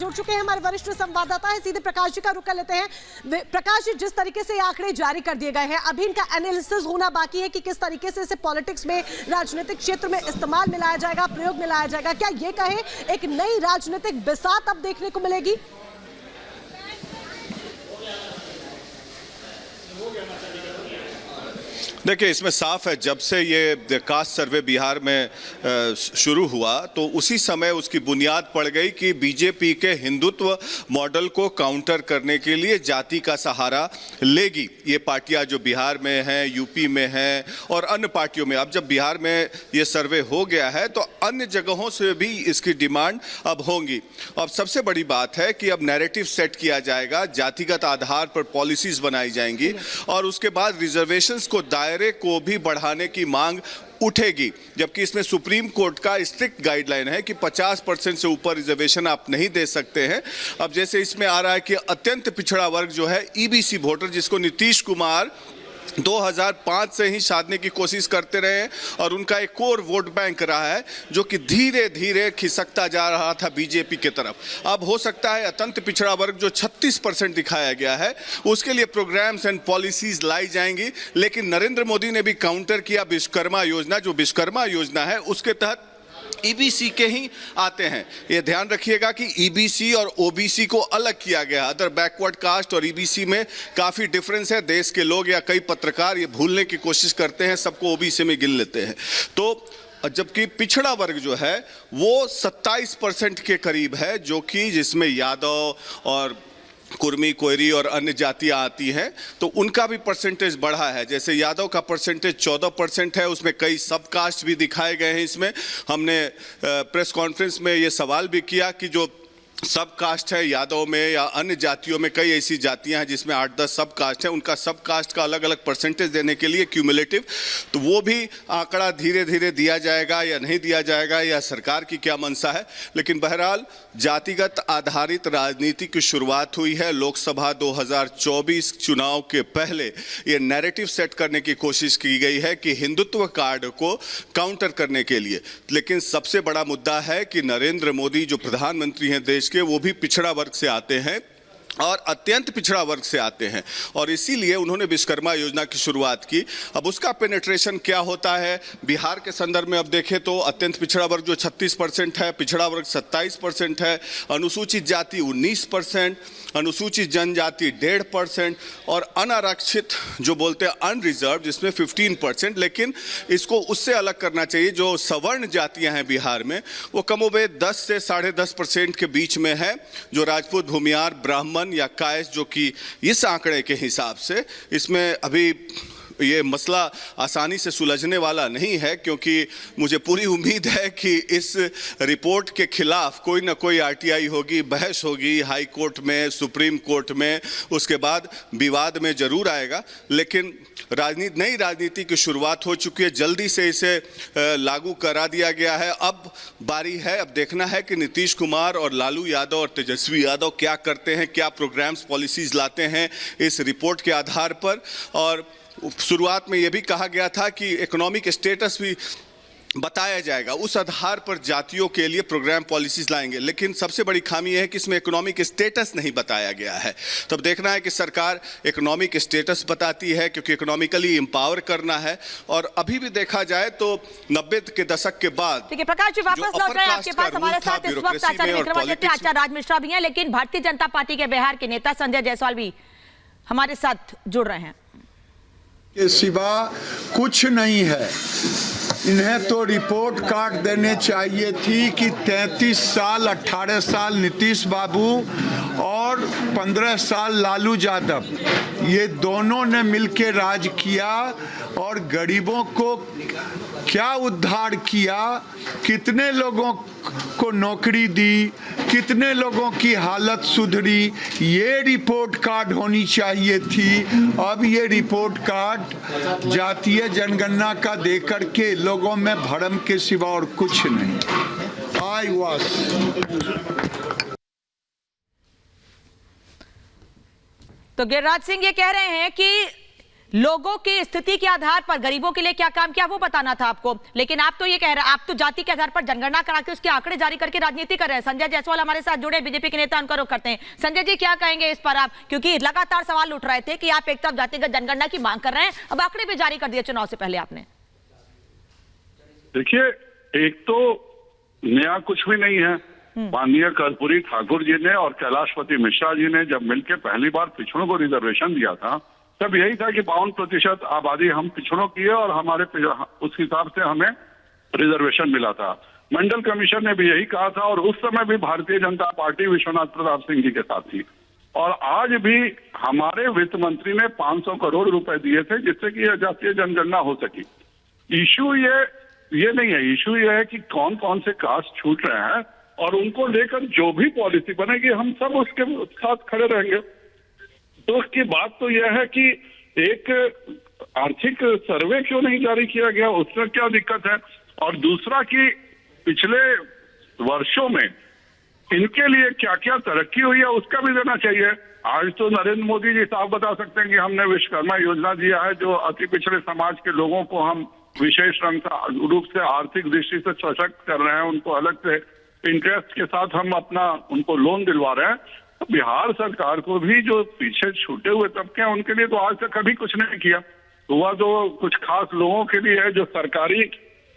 जुड़ चुके हैं हमारे वरिष्ठ संवाददाता है, सीधे प्रकाश जी का रुख कर लेते हैं। प्रकाश जी, जिस तरीके से आंकड़े जारी कर दिए गए हैं, अभी इनका एनालिसिस होना बाकी है कि किस तरीके से इसे पॉलिटिक्स में, राजनीतिक क्षेत्र में इस्तेमाल में लाया जाएगा, प्रयोग में लाया जाएगा। क्या ये कहे एक नई राजनीतिक बिसात अब देखने को मिलेगी? देखिए, इसमें साफ है, जब से ये कास्ट सर्वे बिहार में शुरू हुआ तो उसी समय उसकी बुनियाद पड़ गई कि बीजेपी के हिंदुत्व मॉडल को काउंटर करने के लिए जाति का सहारा लेगी ये पार्टियां जो बिहार में हैं, यूपी में हैं और अन्य पार्टियों में। अब जब बिहार में ये सर्वे हो गया है तो अन्य जगहों से भी इसकी डिमांड अब होंगी। अब सबसे बड़ी बात है कि अब नैरेटिव सेट किया जाएगा, जातिगत आधार पर पॉलिसीज बनाई जाएंगी और उसके बाद रिजर्वेशंस को दायरे को भी बढ़ाने की मांग उठेगी। जबकि इसमें सुप्रीम कोर्ट का स्ट्रिक्ट गाइडलाइन है कि 50% से ऊपर रिजर्वेशन आप नहीं दे सकते हैं। अब जैसे इसमें आ रहा है कि अत्यंत पिछड़ा वर्ग जो है, ईबीसी वोटर, जिसको नीतीश कुमार 2005 से ही साधने की कोशिश करते रहे और उनका एक कोर वोट बैंक रहा है जो कि धीरे धीरे खिसकता जा रहा था बीजेपी की तरफ। अब हो सकता है अत्यंत पिछड़ा वर्ग जो 36% दिखाया गया है उसके लिए प्रोग्राम्स एंड पॉलिसीज लाई जाएंगी। लेकिन नरेंद्र मोदी ने भी काउंटर किया विश्वकर्मा योजना, जो विश्वकर्मा योजना है उसके तहत ईबीसी के ही आते हैं। ये ध्यान रखिएगा कि ईबीसी और ओबीसी को अलग किया गया। अदर बैकवर्ड कास्ट और ईबीसी में काफ़ी डिफरेंस है। देश के लोग या कई पत्रकार ये भूलने की कोशिश करते हैं, सबको ओबीसी में गिन लेते हैं। तो जबकि पिछड़ा वर्ग जो है वो 27% के करीब है, जो कि जिसमें यादव और कुर्मी, कोयरी और अन्य जातियां आती हैं, तो उनका भी परसेंटेज बढ़ा है। जैसे यादव का परसेंटेज 14% है, उसमें कई सब कास्ट भी दिखाए गए हैं। इसमें हमने प्रेस कॉन्फ्रेंस में ये सवाल भी किया कि जो सब कास्ट है यादव में या अन्य जातियों में, कई ऐसी जातियां हैं जिसमें 8-10 सब कास्ट हैं, उनका सब कास्ट का अलग अलग परसेंटेज देने के लिए क्यूमुलेटिव, तो वो भी आंकड़ा धीरे धीरे दिया जाएगा या नहीं दिया जाएगा, या सरकार की क्या मंशा है। लेकिन बहरहाल जातिगत आधारित राजनीति की शुरुआत हुई है। लोकसभा 2024 चुनाव के पहले ये नैरेटिव सेट करने की कोशिश की गई है कि हिंदुत्व कार्ड को काउंटर करने के लिए। लेकिन सबसे बड़ा मुद्दा है कि नरेंद्र मोदी जो प्रधानमंत्री हैं देश के, वो भी पिछड़ा वर्ग से आते हैं और अत्यंत पिछड़ा वर्ग से आते हैं और इसीलिए उन्होंने विश्वकर्मा योजना की शुरुआत की। अब उसका पेनिट्रेशन क्या होता है बिहार के संदर्भ में अब देखें तो अत्यंत पिछड़ा वर्ग जो 36% है, पिछड़ा वर्ग 27% है, अनुसूचित जाति 19%, अनुसूचित जनजाति 1.5% और अनारक्षित जो बोलते हैं अनरिजर्व जिसमें 15%। लेकिन इसको उससे अलग करना चाहिए, जो सवर्ण जातियां हैं बिहार में वो कमोबेश 10 से 10.5% के बीच में है, जो राजपूत, भूमियार, ब्राह्मण या कायस, जो कि इस आंकड़े के हिसाब से इसमें अभी ये मसला आसानी से सुलझने वाला नहीं है, क्योंकि मुझे पूरी उम्मीद है कि इस रिपोर्ट के खिलाफ कोई ना कोई आरटीआई होगी, बहस होगी हाई कोर्ट में, सुप्रीम कोर्ट में, उसके बाद विवाद में जरूर आएगा। लेकिन नई राजनीति की शुरुआत हो चुकी है, जल्दी से इसे लागू करा दिया गया है। अब बारी है, अब देखना है कि नीतीश कुमार और लालू यादव और तेजस्वी यादव क्या करते हैं, क्या प्रोग्राम्स, पॉलिसीज लाते हैं इस रिपोर्ट के आधार पर। और शुरुआत में यह भी कहा गया था कि इकोनॉमिक स्टेटस भी बताया जाएगा, उस आधार पर जातियों के लिए प्रोग्राम पॉलिसीज लाएंगे। लेकिन सबसे बड़ी खामी यह है कि इसमें इकोनॉमिक स्टेटस नहीं बताया गया है। तब देखना है कि सरकार इकोनॉमिक स्टेटस बताती है, क्योंकि इकोनॉमिकली एम्पावर करना है। और अभी भी देखा जाए तो 90 के दशक के बाद, ठीक है प्रकाश जी, वापस लौट रहे हैं आपके पास। हमारे साथ इस वक्त आचार्य विक्रमादित्य, आचार्य राज मिश्रा भी हैं, लेकिन भारतीय जनता पार्टी के बिहार के नेता संजय जायसवाल भी हमारे साथ जुड़ रहे हैं। के सिवा कुछ नहीं है। इन्हें तो रिपोर्ट कार्ड देने चाहिए थी कि 33 साल 18 साल नीतीश बाबू और 15 साल लालू यादव, ये दोनों ने मिलकर राज किया और गरीबों को क्या उद्धार किया, कितने लोगों को नौकरी दी, कितने लोगों की हालत सुधरी, ये रिपोर्ट कार्ड होनी चाहिए थी। अब ये रिपोर्ट कार्ड जातीय जनगणना का देकर के लोगों में भ्रम के सिवा और कुछ नहीं। तो गिरिराज सिंह ये कह रहे हैं कि लोगों की स्थिति के आधार पर गरीबों के लिए क्या काम किया वो बताना था आपको, लेकिन आप तो ये कह रहे हैं, आप तो जाति के आधार पर जनगणना करा के उसके आंकड़े जारी करके राजनीति कर रहे हैं। संजय जायसवाल हमारे साथ जुड़े, बीजेपी के नेता, उनका रुख करते हैं। संजय जी, क्या कहेंगे इस पर आप, क्योंकि लगातार सवाल उठ रहे थे कि आप एक तरफ जातिगत जनगणना की मांग कर रहे हैं, अब आंकड़े भी जारी कर दिए चुनाव से पहले आपने। देखिए, एक तो नया कुछ भी नहीं है। माननीय कर्पूरी ठाकुर जी ने और कैलाशपति मिश्रा जी ने जब मिलकर पहली बार पिछड़ों को रिजर्वेशन दिया था, तब यही था कि 52% आबादी हम पिछड़ों की है और हमारे उस हिसाब से हमें रिजर्वेशन मिला था। मंडल कमीशन ने भी यही कहा था और उस समय भी भारतीय जनता पार्टी विश्वनाथ प्रताप सिंह जी के साथ थी। और आज भी हमारे वित्त मंत्री ने 500 करोड़ रुपए दिए थे जिससे कि यह जातीय जनगणना हो सकी। इशू ये नहीं है, इशू ये है कि कौन कौन से कास्ट छूट रहे हैं और उनको लेकर जो भी पॉलिसी बनेगी हम सब उसके साथ खड़े रहेंगे। तो की बात तो यह है कि एक आर्थिक सर्वे क्यों नहीं जारी किया गया, उसमें क्या दिक्कत है। और दूसरा कि पिछले वर्षों में इनके लिए क्या क्या तरक्की हुई है उसका भी देना चाहिए। आज तो नरेंद्र मोदी जी साफ बता सकते हैं कि हमने विश्वकर्मा योजना दिया है, जो अति पिछड़े समाज के लोगों को हम विशेष रूप से आर्थिक दृष्टि से सशक्त कर रहे हैं, उनको अलग से इंटरेस्ट के साथ हम अपना उनको लोन दिलवा रहे हैं। तो बिहार सरकार को भी जो पीछे छूटे हुए तबके हैं उनके लिए तो आज तक कभी कुछ नहीं किया। हुआ तो कुछ खास लोगों के लिए है जो सरकारी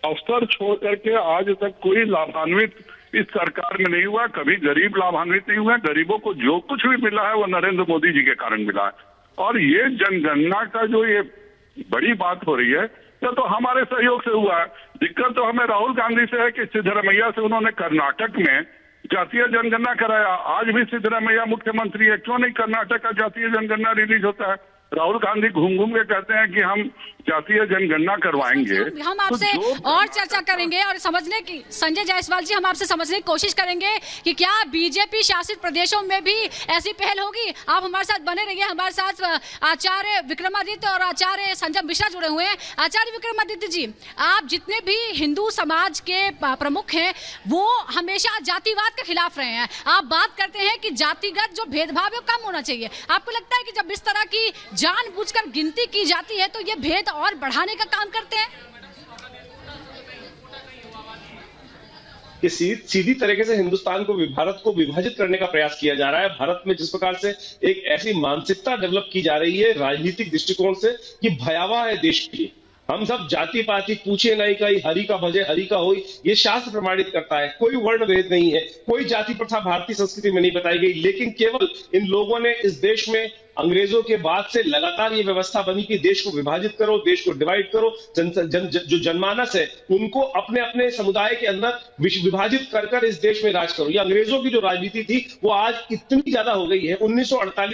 अफसर छोड़ करके आज तक कोई लाभान्वित इस सरकार में नहीं हुआ। कभी गरीब लाभान्वित नहीं हुआ। गरीबों को जो कुछ भी मिला है वो नरेंद्र मोदी जी के कारण मिला है। और ये जनगणना का जो ये बड़ी बात हो रही है तो हमारे सहयोग से हुआ है। दिक्कत तो हमें राहुल गांधी से है कि सिद्धरमैया से उन्होंने कर्नाटक में जातीय जनगणना कराया। आज भी सिद्धरमैया मुख्यमंत्री है, क्यों नहीं कर्नाटक का जातीय जनगणना रिलीज होता है। राहुल गांधी घूम घूम के कहते हैं कि हम जातीय जनगणना करवाएंगे। हम आपसे और चर्चा करेंगे और समझने की, संजय जायसवाल जी, हम आपसे समझने की कोशिश करेंगे कि क्या बीजेपी शासित प्रदेशों में भी ऐसी पहल होगी। आप हमारे साथ बने रहिए। हमारे साथ आचार्य विक्रमादित्य और आचार्य संजय मिश्रा जुड़े हुए हैं। आचार्य विक्रमादित्य जी, आप जितने भी हिंदू समाज के प्रमुख हैं वो हमेशा जातिवाद के खिलाफ रहे हैं। आप बात करते हैं कि जातिगत जो भेदभाव है वो कम होना चाहिए। आपको लगता है कि जब इस तरह की जानबूझकर गिनती की जाती है तो ये भेद और बढ़ाने का काम करते हैं? कि सीधी तरीके से हिंदुस्तान को, भारत को विभाजित करने का प्रयास किया जा रहा है। भारत में जिस प्रकार से एक ऐसी मानसिकता डेवलप की जा रही है राजनीतिक दृष्टिकोण से कि भयावह है देश के लिए। हम सब जाति पाति पूछे नहीं कहीं, हरि का भजे हरि का होई, ये शास्त्र प्रमाणित करता है। कोई वर्ण भेद नहीं है, कोई जाति प्रथा भारतीय संस्कृति में नहीं बताई गई। लेकिन केवल इन लोगों ने इस देश में अंग्रेजों के बाद से लगातार ये व्यवस्था बनी कि देश को विभाजित करो, देश को डिवाइड करो। जो जनमानस है उनको अपने अपने समुदाय के अंदर विभाजित कर इस देश में राज करो। ये अंग्रेजों की जो राजनीति थी वो आज इतनी ज्यादा हो गई है। 1948